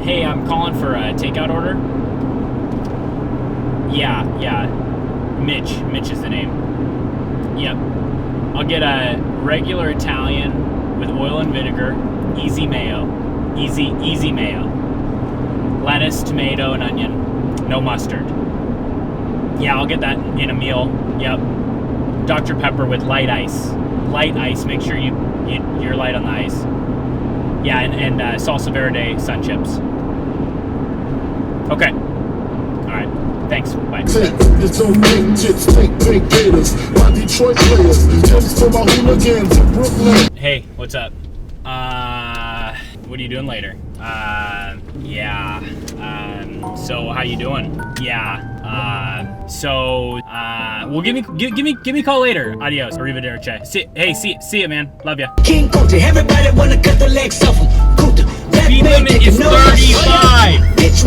Hey, I'm calling for a takeout order. Yeah. Mitch. Mitch is the name. Yep. I'll get a regular Italian with oil and vinegar, easy mayo. Easy mayo. Lettuce, tomato, and onion. No mustard. Yeah, I'll get that in a meal. Yep. Dr. Pepper with light ice. Light ice. Make sure you're light on the ice. Yeah, and salsa verde sun chips. Okay. All right. Thanks. Bye. Hey, what's up? What are you doing later? So how you doing? Well, give me a call later. Adios. Arrivederci. See ya, man. Love ya. King Coulter, everybody wanna cut the legs off him. Coulter, that Speed limit is 35. Bitch.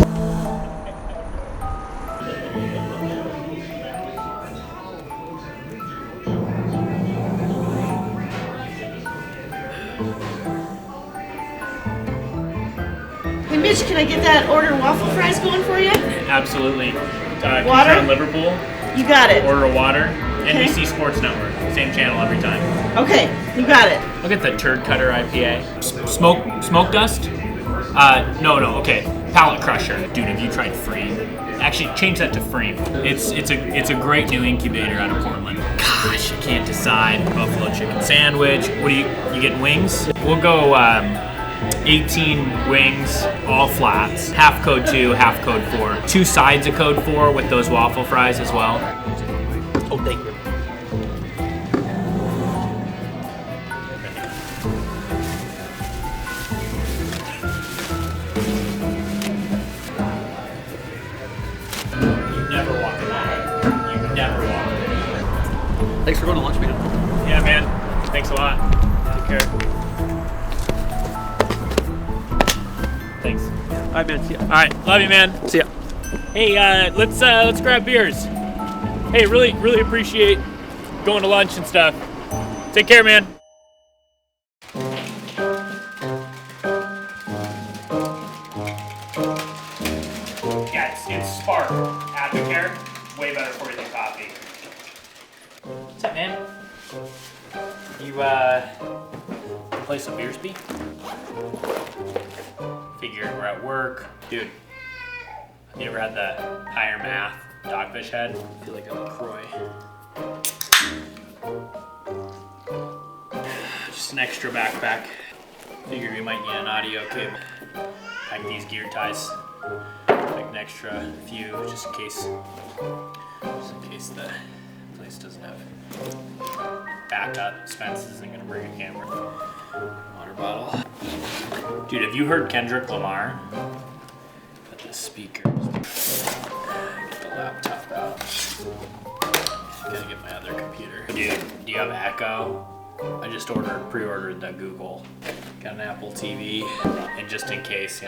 Hey Mitch, can I get that order of waffle fries going for you? Absolutely. Water? On Liverpool. You got it. Order a water. Okay. NBC Sports Network. Same channel every time. Okay, you got it. I'll get the Turd Cutter IPA. Smoke dust? No. Okay. Palate Crusher. Dude, have you tried Freem? Actually, change that to Freem. It's a great new incubator out of Portland. Gosh, I can't decide. Buffalo chicken sandwich. What do you get? Wings? We'll go 18 wings, all flats. Half code 2, half code 4. 2 sides of code 4 with those waffle fries as well. Oh, thank you. Thanks for going to lunch, man. Yeah, man. Thanks a lot. Take care. Thanks. All right, man. See ya. All right, love you, man. See ya. Hey, let's grab beers. Hey, really appreciate going to lunch and stuff. Take care, man. Yeah, it's Spark. Advocare. Way better for you than coffee. What's up, man? You play some Beersby? Figured we're at work. Dude, have you ever had the higher math dogfish head? I feel like I'm a Croy. Just an extra backpack. Figured we might need an audio kit. Pack these gear ties. Like an extra few just in case the place doesn't have backup. Spence isn't gonna bring a camera. Water bottle. Dude, have you heard Kendrick Lamar? Put the speakers. Get the laptop out. Gotta get my other computer. Dude, do you have Echo? I just pre-ordered the Google. Got an Apple TV. And just in case,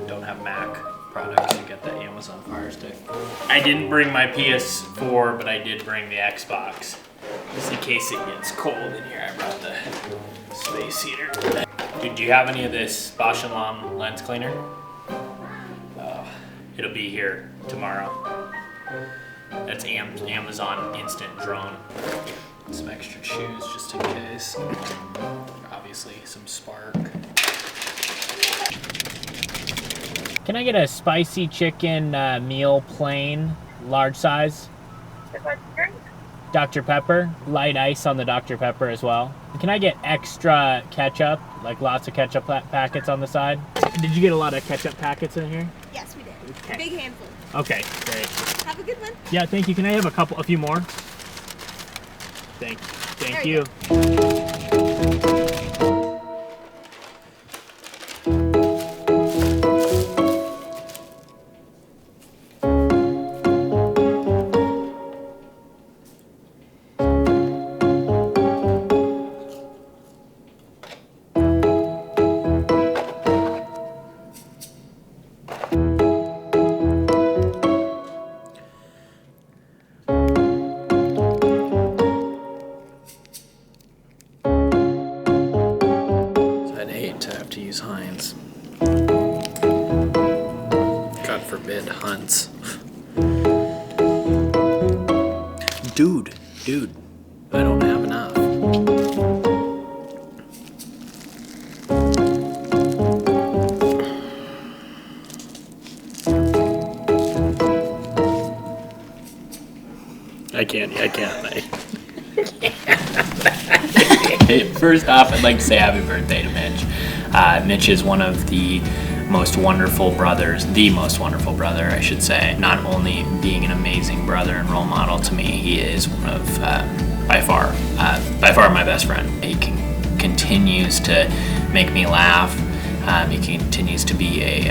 don't have Mac products, you get the Amazon Fire Stick. I didn't bring my PS4, but I did bring the Xbox. Just in case it gets cold in here, I brought the space heater. Dude, do you have any of this Bosch & Lomb lens cleaner? It'll be here tomorrow. That's Amazon Instant Drone. Some extra shoes just in case. Obviously, some Spark. Can I get a spicy chicken meal plain, large size? Dr. Pepper, light ice on the Dr. Pepper as well. Can I get extra ketchup, like lots of ketchup packets on the side? Did you get a lot of ketchup packets in here? Yes, we did. Okay. Big handful. Okay, great. Have a good one. Yeah, thank you. Can I have a few more? Thank you. forbid hunts. Dude, I don't have enough. I can't. First off, I'd like to say happy birthday to Mitch. Mitch is one of the most wonderful brothers, the most wonderful brother, I should say. Not only being an amazing brother and role model to me, he is one of, by far my best friend. He continues to make me laugh. He continues to be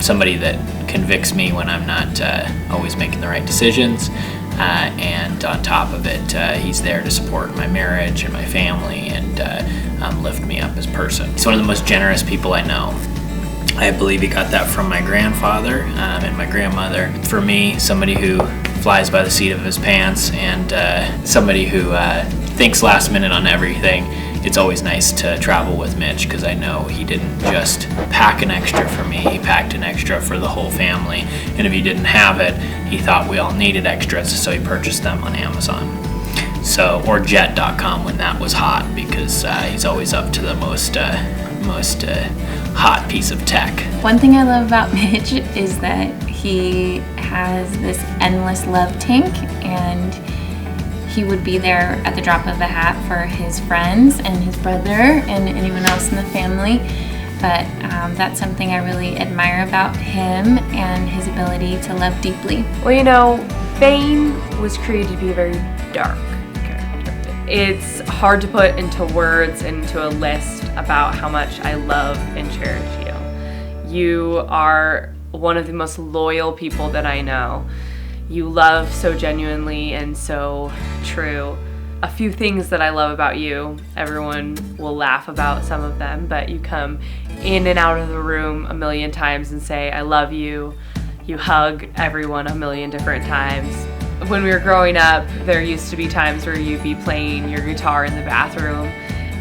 somebody that convicts me when I'm not always making the right decisions. And on top of it, he's there to support my marriage and my family and lift me up as a person. He's one of the most generous people I know. I believe he got that from my grandfather and my grandmother. For me, somebody who flies by the seat of his pants and somebody who thinks last minute on everything, it's always nice to travel with Mitch because I know he didn't just pack an extra for me, he packed an extra for the whole family. And if he didn't have it, he thought we all needed extras, so he purchased them on Amazon. Or jet.com when that was hot, because he's always up to the most hot piece of tech. One thing I love about Mitch is that he has this endless love tank, and he would be there at the drop of a hat for his friends and his brother and anyone else in the family. But that's something I really admire about him and his ability to love deeply. Well, Bane was created to be a very dark character. It's hard to put into words, into a list about how much I love and cherish you. You are one of the most loyal people that I know. You love so genuinely and so true. A few things that I love about you, everyone will laugh about some of them, but you come in and out of the room a million times and say, I love you. You hug everyone a million different times. When we were growing up, there used to be times where you'd be playing your guitar in the bathroom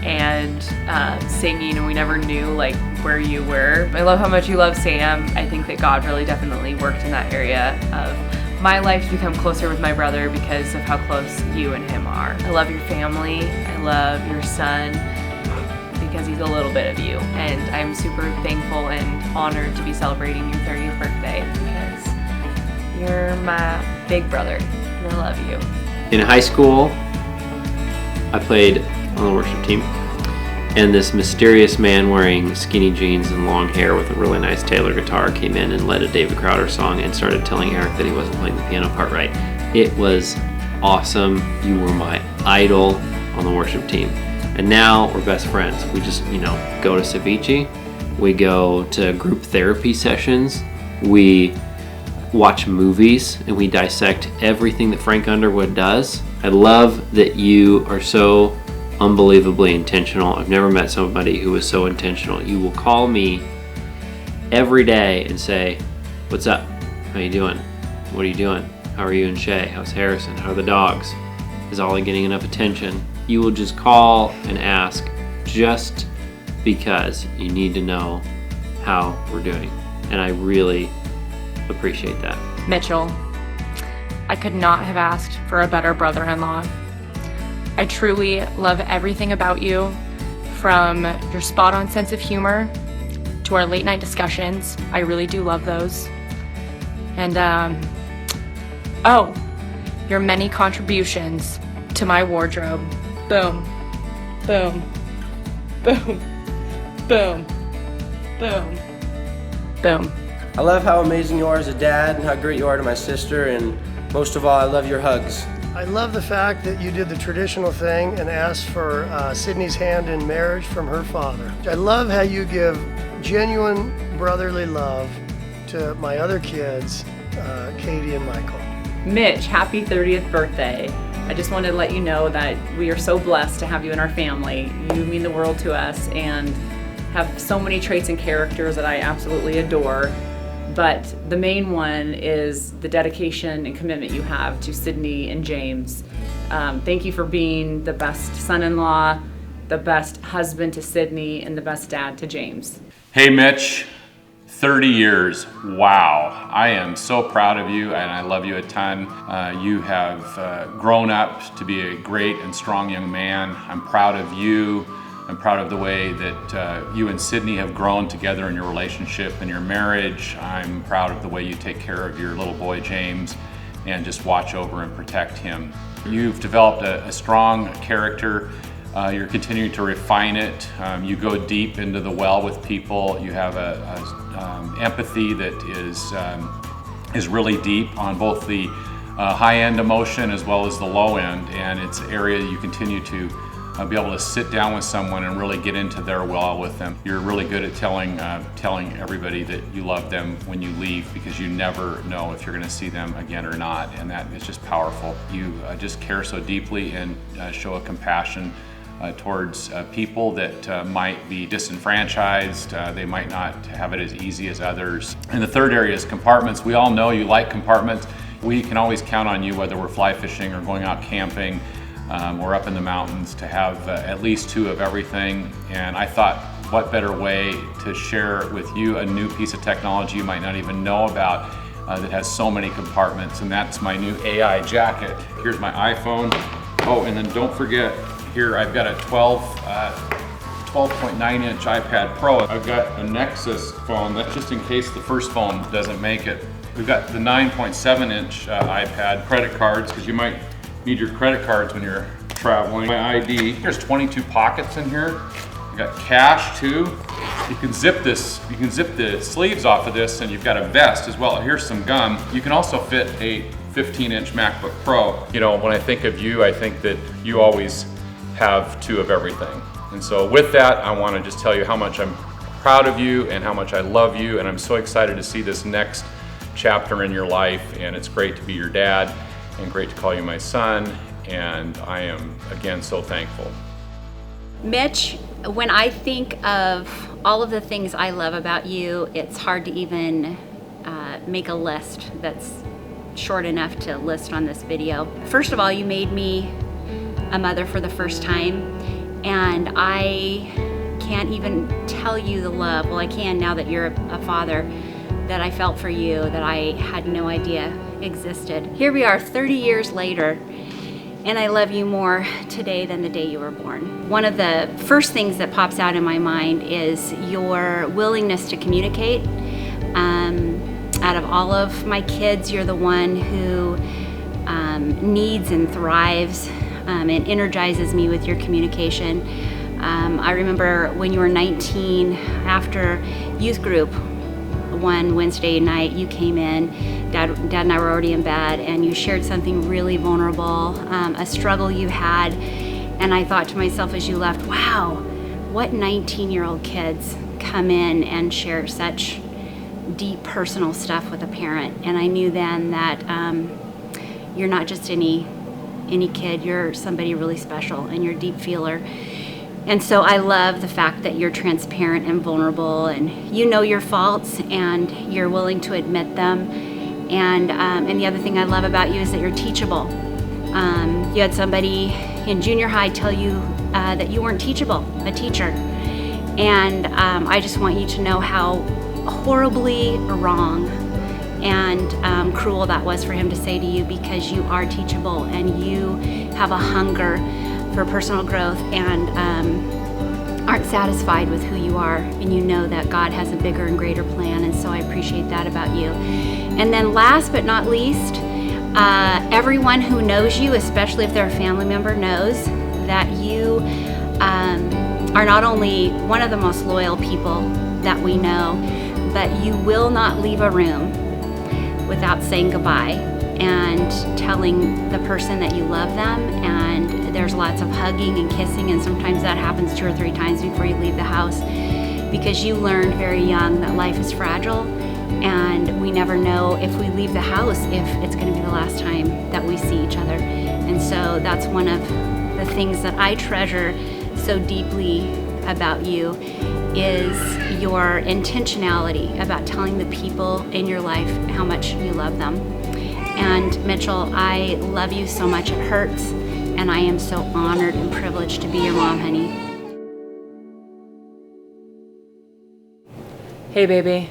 and singing, and we never knew where you were. I love how much you love Sam. I think that God really definitely worked in that area of my life to become closer with my brother because of how close you and him are. I love your family. I love your son because he's a little bit of you. And I'm super thankful and honored to be celebrating your 30th birthday because you're my big brother and I love you. In high school, I played on the worship team, and this mysterious man wearing skinny jeans and long hair with a really nice Taylor guitar came in and led a David Crowder song and started telling Eric that he wasn't playing the piano part right. It was awesome. You were my idol on the worship team. And now we're best friends. We just, go to ceviche. We go to group therapy sessions. We watch movies and we dissect everything that Frank Underwood does. I love that you are so unbelievably intentional. I've never met somebody who was so intentional. You will call me every day and say, what's up? How you doing? What are you doing? How are you and Shay? How's Harrison? How are the dogs? Is Ollie getting enough attention? You will just call and ask just because you need to know how we're doing. And I really appreciate that. Mitchell, I could not have asked for a better brother-in-law. I truly love everything about you, from your spot-on sense of humor to our late night discussions. I really do love those. And, your many contributions to my wardrobe. Boom, boom, boom, boom, boom, boom. I love how amazing you are as a dad and how great you are to my sister, and most of all, I love your hugs. I love the fact that you did the traditional thing and asked for Sydney's hand in marriage from her father. I love how you give genuine brotherly love to my other kids, Katie and Michael. Mitch, happy 30th birthday. I just wanted to let you know that we are so blessed to have you in our family. You mean the world to us and have so many traits and characters that I absolutely adore. But the main one is the dedication and commitment you have to Sydney and James. Thank you for being the best son-in-law, the best husband to Sydney, and the best dad to James. Hey Mitch, 30 years, wow. I am so proud of you and I love you a ton. You have grown up to be a great and strong young man. I'm proud of you. I'm proud of the way that you and Sydney have grown together in your relationship and your marriage. I'm proud of the way you take care of your little boy, James, and just watch over and protect him. You've developed a strong character. You're continuing to refine it. You go deep into the well with people. You have empathy that is really deep on both the high-end emotion as well as the low end, and it's an area you continue to be able to sit down with someone and really get into their well with them. You're really good at telling everybody that you love them when you leave, because you never know if you're going to see them again or not, and that is just powerful. You just care so deeply and show a compassion towards people that might be disenfranchised. They might not have it as easy as others. And the third area is compartments. We all know you like compartments. We can always count on you, whether we're fly fishing or going out camping or up in the mountains, to have at least 2 of everything. And I thought, what better way to share with you a new piece of technology you might not even know about that has so many compartments, and that's my new AI jacket. Here's my iPhone. Oh, and then don't forget, here I've got a 12.9-inch iPad Pro. I've got a Nexus phone. That's just in case the first phone doesn't make it. We've got the 9.7-inch iPad, credit cards, because you might need your credit cards when you're traveling. My ID. There's 22 pockets in here. I got cash too. You can zip this. You can zip the sleeves off of this, and you've got a vest as well. Here's some gum. You can also fit a 15-inch MacBook Pro. You know, when I think of you, I think that you always have 2 of everything. And so with that, I want to just tell you how much I'm proud of you and how much I love you, and I'm so excited to see this next chapter in your life, and it's great to be your dad and great to call you my son, and I am again so thankful. Mitch, when I think of all of the things I love about you, it's hard to even make a list that's short enough to list on this video. First of all, you made me a mother for the first time, and I can't even tell you the love, well I can now that you're a father, that I felt for you that I had no idea existed. Here we are 30 years later, and I love you more today than the day you were born. One of the first things that pops out in my mind is your willingness to communicate. Out of all of my kids, you're the one who needs and thrives and energizes me with your communication. I remember when you were 19, after youth group, one Wednesday night, you came in, Dad and I were already in bed, and you shared something really vulnerable, a struggle you had, and I thought to myself as you left, wow, what 19-year-old kids come in and share such deep personal stuff with a parent. And I knew then that you're not just any kid, you're somebody really special, and you're a deep feeler. And so I love the fact that you're transparent and vulnerable, and you know your faults and you're willing to admit them. And the other thing I love about you is that you're teachable. You had somebody in junior high tell you that you weren't teachable, a teacher. And I just want you to know how horribly wrong and cruel that was for him to say to you, because you are teachable and you have a hunger for personal growth and aren't satisfied with who you are, and you know that God has a bigger and greater plan, and so I appreciate that about you. And then last but not least, everyone who knows you, especially if they're a family member, knows that you are not only one of the most loyal people that we know, but you will not leave a room without saying goodbye and telling the person that you love them. And there's lots of hugging and kissing, and sometimes that happens 2 or 3 times before you leave the house, because you learned very young that life is fragile, and we never know if we leave the house if it's going to be the last time that we see each other. And so that's one of the things that I treasure so deeply about you, is your intentionality about telling the people in your life how much you love them. And Mitchell, I love you so much it hurts, and I am so honored and privileged to be your mom, honey. Hey baby,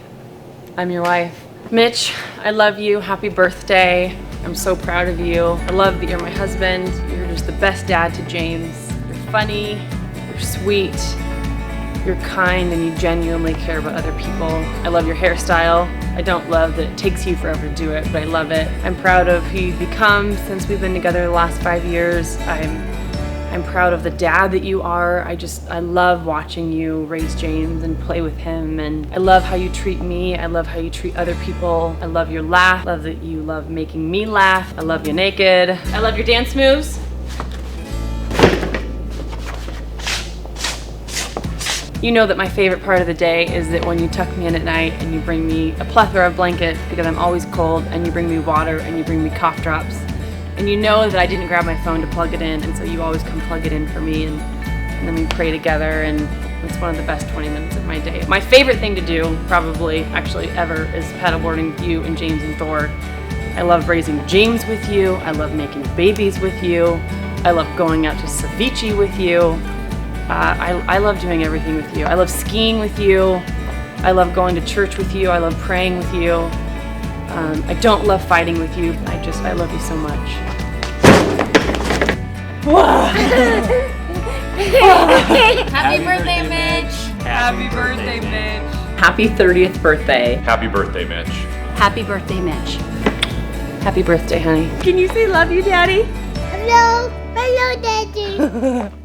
I'm your wife. Mitch, I love you. Happy birthday. I'm so proud of you. I love that you're my husband. You're just the best dad to James. You're funny, you're sweet, you're kind, and you genuinely care about other people. I love your hairstyle. I don't love that it takes you forever to do it, but I love it. I'm proud of who you've become since we've been together the last 5 years. I'm proud of the dad that you are. I love watching you raise James and play with him, and I love how you treat me. I love how you treat other people. I love your laugh. I love that you love making me laugh. I love you naked. I love your dance moves. You know that my favorite part of the day is that when you tuck me in at night and you bring me a plethora of blankets because I'm always cold, and you bring me water and you bring me cough drops. And you know that I didn't grab my phone to plug it in, and so you always come plug it in for me, and then we pray together, and it's one of the best 20 minutes of my day. My favorite thing to do, probably, actually ever, is paddleboarding with you and James and Thor. I love raising James with you. I love making babies with you. I love going out to ceviche with you. I love doing everything with you. I love skiing with you. I love going to church with you. I love praying with you. I don't love fighting with you. I love you so much. Happy birthday, Mitch. Happy birthday, Mitch. Happy 30th birthday. Happy birthday, Mitch. Happy birthday, Mitch. Happy birthday, honey. Can you say love you, Daddy? Hello. Hello, Daddy.